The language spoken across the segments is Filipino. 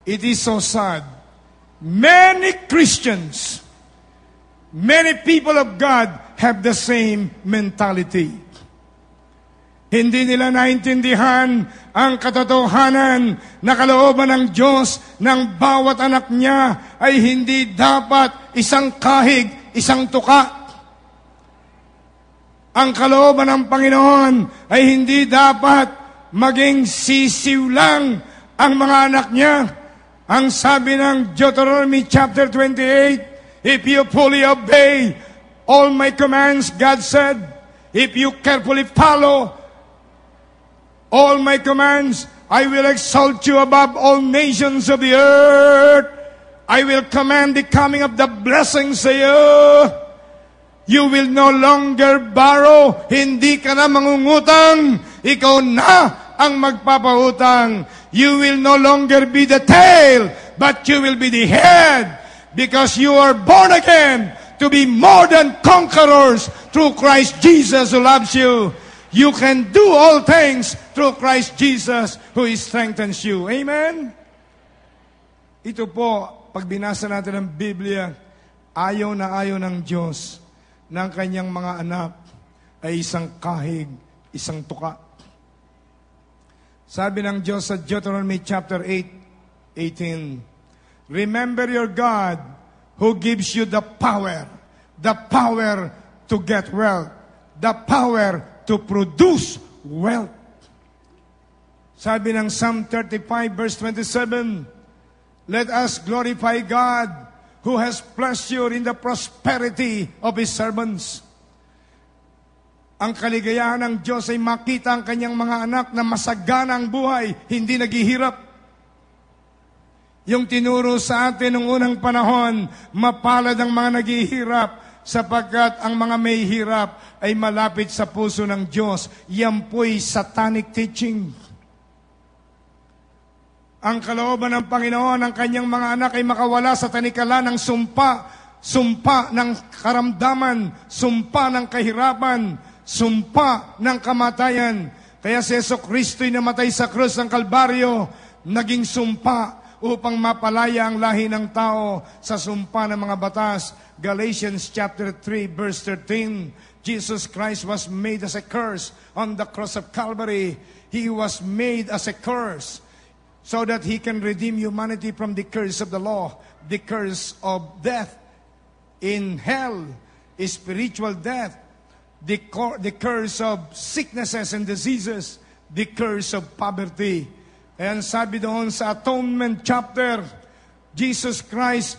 It is so sad. Many Christians, many people of God have the same mentality. Hindi nila naintindihan ang katotohanan na kalooban ng Diyos ng bawat anak niya ay hindi dapat isang kahig, isang tuka. Ang kalooban ng Panginoon ay hindi dapat maging sisiw lang ang mga anak niya. Ang sabi ng Deuteronomy chapter 28, if you fully obey all my commands, God said, if you carefully follow all my commands, I will exalt you above all nations of the earth. I will command the coming of the blessings sa iyo. You will no longer borrow. Hindi ka na mangungutang. Ikaw na ang magpapautang. You will no longer be the tail, but you will be the head. Because you are born again to be more than conquerors through Christ Jesus who loves you. You can do all things through Christ Jesus who strengthens you. Amen? Ito po, pag binasa natin ang Biblia, ayaw na ayaw ng Diyos ng kanyang mga anak ay isang kahig, isang tuka. Sabi ng Diyos sa Deuteronomy chapter 8:18, remember your God who gives you the power to get wealth, the power to produce wealth. Sabi ng Psalm 35 verse 27, let us glorify God who has pleasure in the prosperity of His servants. Ang kaligayahan ng Diyos ay makita ang kanyang mga anak na masagana ang buhay, hindi naghihirap. Yung tinuro sa atin noong unang panahon, mapalad ang mga naghihirap sapagkat ang mga may hirap ay malapit sa puso ng Diyos. Yan po'y satanic teaching. Ang kalooban ng Panginoon, ang kanyang mga anak ay makawala sa tanikala ng sumpa ng karamdaman, sumpa ng kahirapan, sumpa ng kamatayan. Kaya si Jesucristo'y namatay sa krus ng Kalbaryo, naging sumpa upang mapalaya ang lahi ng tao sa sumpa ng mga batas. Galatians chapter 3 verse 13, Jesus Christ was made as a curse on the cross of Calvary. He was made as a curse so that He can redeem humanity from the curse of the law, the curse of death in hell, spiritual death, the curse of sicknesses and diseases, the curse of poverty. And sabi doon sa Atonement chapter, Jesus Christ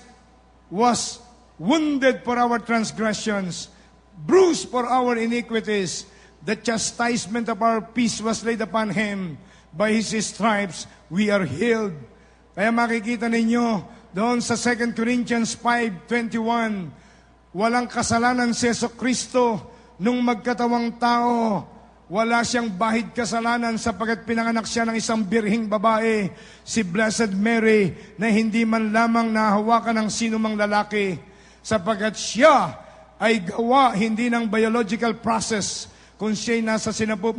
was wounded for our transgressions, bruised for our iniquities. The chastisement of our peace was laid upon Him. By His stripes, we are healed. Kaya makikita ninyo, doon sa 2 Corinthians 5:21, walang kasalanan si Jesucristo nung magkatawang tao. Wala siyang bahid kasalanan sapagkat pinanganak siya ng isang birhing babae, si Blessed Mary, na hindi man lamang nahawakan ng sino mang lalaki, sapagkat siya ay gawa hindi ng biological process, kung siya'y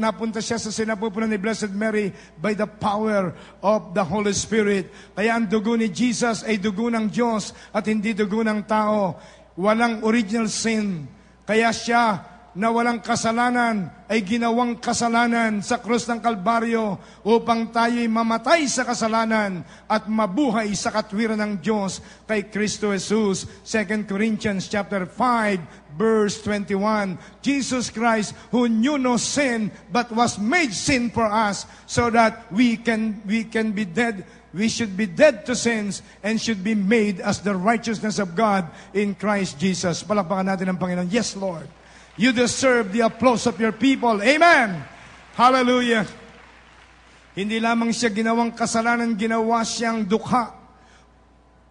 napunta siya sa sinapupunan ni Blessed Mary by the power of the Holy Spirit. Kaya ang dugo ni Jesus ay dugo ng Diyos at hindi dugo ng tao. Walang original sin. Kaya siya na walang kasalanan ay ginawang kasalanan sa krus ng Kalbaryo upang tayo'y mamatay sa kasalanan at mabuhay sa katwiran ng Diyos kay Kristo Jesus. 2 Corinthians chapter 5 verse 21. Jesus Christ, who knew no sin but was made sin for us so that we can be dead. We should be dead to sins and should be made as the righteousness of God in Christ Jesus. Palakpakan natin ang Panginoon. Yes, Lord. You deserve the applause of your people. Amen. Hallelujah. Hindi lamang siya ginawang kasalanan, ginawa siyang dukha.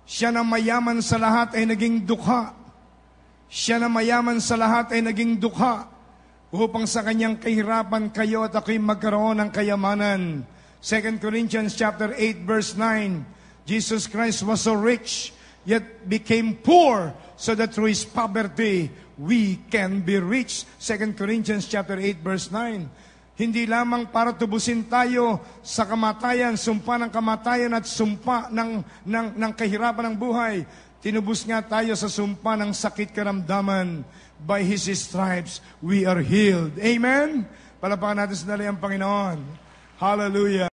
Siya na mayaman sa lahat ay naging dukha. Siya na mayaman sa lahat ay naging dukha upang sa kanyang kahirapan kayo at ako'y magkaroon ng kayamanan. 2 Corinthians chapter 8 verse 9, Jesus Christ was so rich, yet became poor, so that through His poverty, we can be rich. 2 Corinthians chapter 8 verse 9. Hindi lamang para tubusin tayo sa kamatayan, sumpa ng kamatayan at sumpa ng kahirapan ng buhay. Tinubos nga tayo sa sumpa ng sakit karamdaman. By His stripes, we are healed. Amen? Palapakan natin sandali ang Panginoon. Hallelujah.